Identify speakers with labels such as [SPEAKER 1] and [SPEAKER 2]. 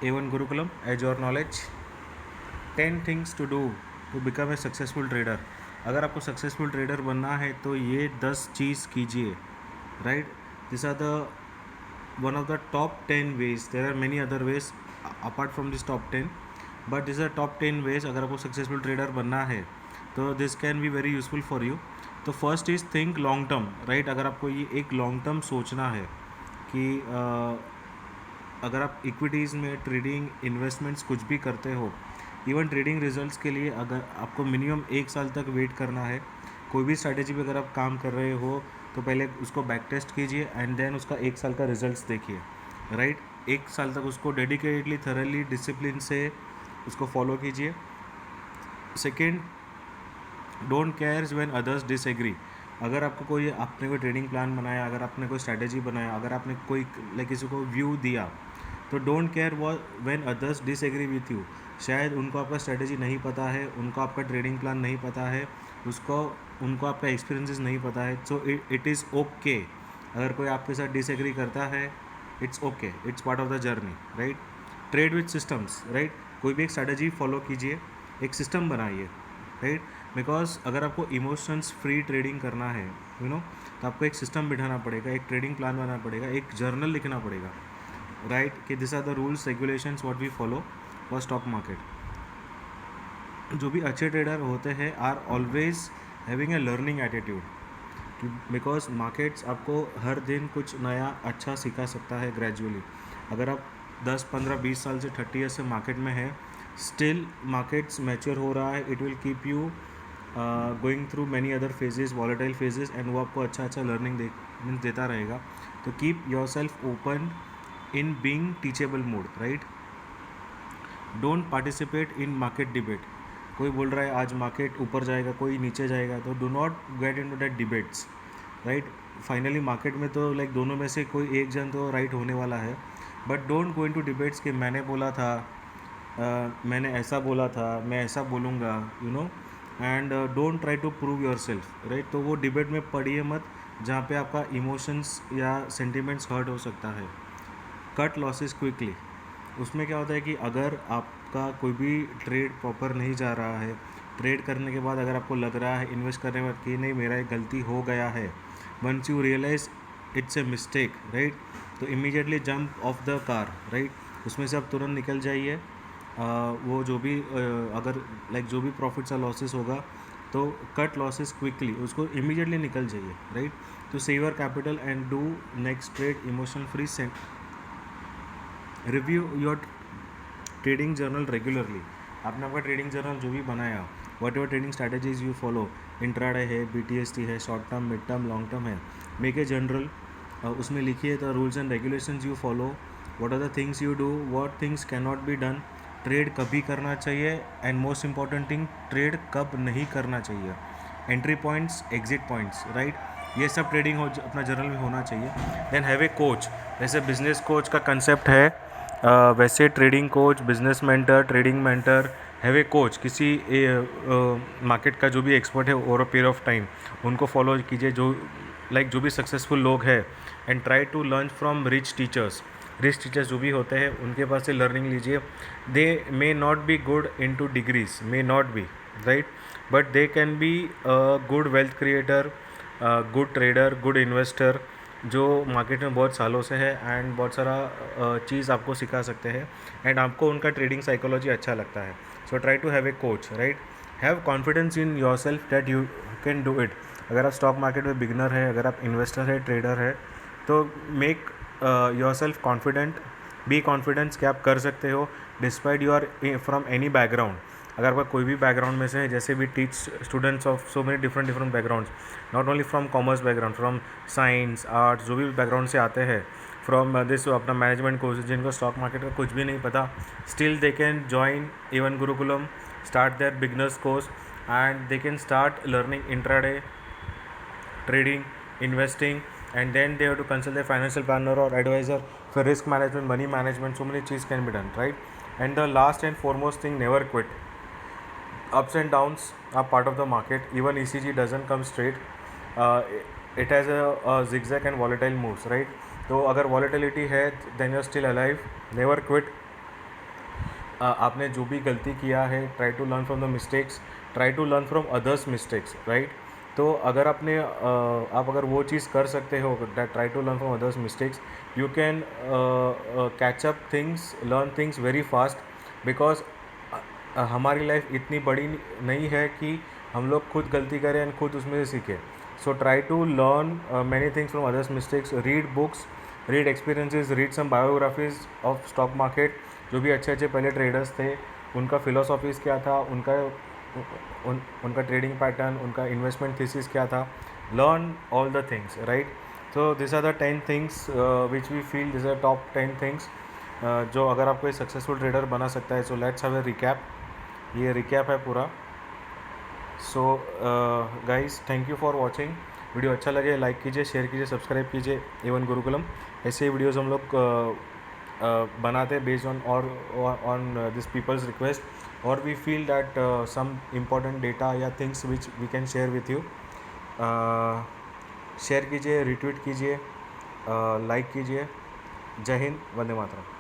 [SPEAKER 1] A1 Gurukulam, Edge Your Knowledge, 10 things to do to become a successful trader. अगर आपको successful trader बनना है तो ये 10 चीज़ कीजिए, right. This are the one of the top 10 ways. There are many other ways apart from this top 10, but these are top 10 ways. अगर आपको सक्सेसफुल ट्रेडर बनना है तो this can be very useful for you. तो first is think long term, right. अगर आपको ये एक लॉन्ग टर्म सोचना है कि अगर आप इक्विटीज़ में ट्रेडिंग इन्वेस्टमेंट्स कुछ भी करते हो, इवन ट्रेडिंग रिजल्ट्स के लिए अगर आपको मिनिमम 1 साल तक वेट करना है, कोई भी स्ट्रैटेजी पे अगर आप काम कर रहे हो तो पहले उसको बैक टेस्ट कीजिए एंड देन उसका 1 साल का रिजल्ट्स देखिए, राइट. 1 साल तक उसको डेडिकेटेडली थरली डिसिप्लिन से उसको फॉलो कीजिए. Second, don't cares when others disagree. अगर आपको आपने कोई ट्रेडिंग प्लान बनाया, अगर आपने कोई स्ट्रैटेजी बनाया, अगर आपने कोई किसी को व्यू दिया, तो don't care when others disagree with you. शायद उनको आपका स्ट्रैटेजी नहीं पता है, उनको आपका ट्रेडिंग प्लान नहीं पता है, उनको आपका एक्सपीरियंसेस नहीं पता है. So it is okay. अगर कोई आपके साथ डिसएग्री करता है, it's okay, it's part of the journey, right. Trade with systems, right. कोई भी एक स्ट्रैटेजी फॉलो कीजिए, एक सिस्टम बनाइए, राइट. बिकॉज अगर आपको इमोशंस फ्री ट्रेडिंग करना है, तो आपको एक सिस्टम बिठाना पड़ेगा, एक ट्रेडिंग प्लान बनाना पड़ेगा, एक जर्नल लिखना पड़ेगा, राइट. कि this are the rules regulations what we follow for stock market. जो भी अच्छे ट्रेडर होते हैं are always having a learning attitude, because markets आपको हर दिन कुछ नया अच्छा सिखा सकता है ग्रेजुअली. अगर आप 10, 15, 20 साल से 30 ईयर से मार्केट में है, स्टिल मार्केट्स मैच्योर हो रहा है, it will keep you going through many other phases, volatile phases, and वो आपको अच्छा लर्निंग देता रहेगा. तो keep your self open in being teachable mode, right. Don't participate in market debate. कोई बोल रहा है आज मार्केट ऊपर जाएगा, कोई नीचे जाएगा, तो do not get into that debates, right. Finally market में तो दोनों में से कोई एक जन तो राइट होने वाला है, but don't go into debates कि मैंने बोला था, मैंने ऐसा बोला था, मैं ऐसा बोलूँगा, and don't try to prove your self, right. तो वो डिबेट में पढ़िए मत जहाँ पे आपका इमोशंस या सेंटिमेंट्स हर्ट हो सकता है. Cut losses quickly. उसमें क्या होता है कि अगर आपका कोई भी ट्रेड प्रॉपर नहीं जा रहा है, ट्रेड करने के बाद अगर आपको लग रहा है इन्वेस्ट करने के बाद कि नहीं मेरा एक गलती हो गया है, once you realise it's a mistake, right, तो immediately jump off the car, right. उसमें से आप तुरंत निकल जाइए. वो जो भी अगर जो भी प्रॉफिट्स या लॉसेस होगा तो कट लॉसेस क्विकली, उसको इमीडिएटली निकल जाइए, राइट. तो save your capital and do next trade emotion free. Review your trading journal regularly. आपने आपका ट्रेडिंग जर्नल जो भी बनाया, whatever trading strategies you follow, intraday है, BTST है, short term, mid term, long term है, make a general. उसमें लिखिए the rules and regulations you follow, what are the things you do, what things can not be done. Trade कभी करना चाहिए, and most important thing, trade कब नहीं करना चाहिए. Entry points, exit points, right. ये सब ट्रेडिंग अपना जर्नल में होना चाहिए. Then have a coach. जैसे बिजनेस कोच का कंसेप्ट है, वैसे trading coach, business mentor, trading mentor, have a coach. किसी मार्केट का जो भी एक्सपर्ट है over a period of time, उनको फॉलो कीजिए, जो भी सक्सेसफुल लोग हैं, and try to learn from rich teachers. जो भी होते हैं उनके पास से लर्निंग लीजिए. They may not be good in two degrees, may not be, right, but they can be good wealth creator, good trader, good investor, जो market में बहुत सालों से है एंड बहुत सारा चीज़ आपको सिखा सकते हैं, एंड आपको उनका ट्रेडिंग साइकोलॉजी अच्छा लगता है. So try to have a coach, right. Have confidence in yourself that you can do it. अगर आप स्टॉक मार्केट में बिगनर है, अगर आप इन्वेस्टर है, ट्रेडर है, तो make yourself confident, be confidence कि आप कर सकते हो despite you are from any background. अगर आपका कोई भी बैकग्राउंड में से है, जैसे we teach students of so many different backgrounds, not only from commerce background, from science, arts, जो भी बैकग्राउंड से आते हैं, फ्रॉम दिस अपना मैनेजमेंट कोर्स, जिनको स्टॉक मार्केट का कुछ भी नहीं पता, still they can join A1 Gurukulam, start their beginners course, and they can start learning intraday, trading, investing, and then they have to consult their financial planner or advisor for risk management, money management. So many things can be done, right? And the last and foremost thing, never quit. Ups and downs are part of the market. Even ECG doesn't come straight. It has a zigzag and volatile moves, right? तो अगर volatility है then you're still alive. Never quit. आपने जो भी गलती किया है, try to learn from the mistakes, try to learn from others mistakes, right. तो अगर आप अगर वो चीज़ कर सकते हो, that try to learn from others mistakes, you can catch up things, learn things very fast, because हमारी लाइफ इतनी बड़ी नहीं है कि हम लोग खुद गलती करें एंड खुद उसमें से सीखें। So try to learn many things from others mistakes, read books, read experiences, read some biographies of stock market, जो भी अच्छे अच्छे पहले ट्रेडर्स थे, उनका फिलोसॉफीज़ क्या था, उनका ट्रेडिंग पैटर्न, उनका इन्वेस्टमेंट थीसिस क्या था। Learn all the things, right. So this are the 10 things which we feel this are top 10 things जो अगर आपको एक सक्सेसफुल ट्रेडर बना सकता है। So let's have a recap, ये रिकैप है पूरा। So guys, thank you for watching. Video अच्छा लगे लाइक कीजिए, शेयर कीजिए, सब्सक्राइब कीजिए एवन गुरुकुलम। ऐसे वीडियोज़ हम लोग बनाते बेस्ड ऑन और ऑन दिस पीपल्स रिक्वेस्ट, और we feel that some important data या things which we can share with you. Share कीजिए, रिट्वीट कीजिए, लाइक कीजिए। जय हिंद, वंदे मातरम।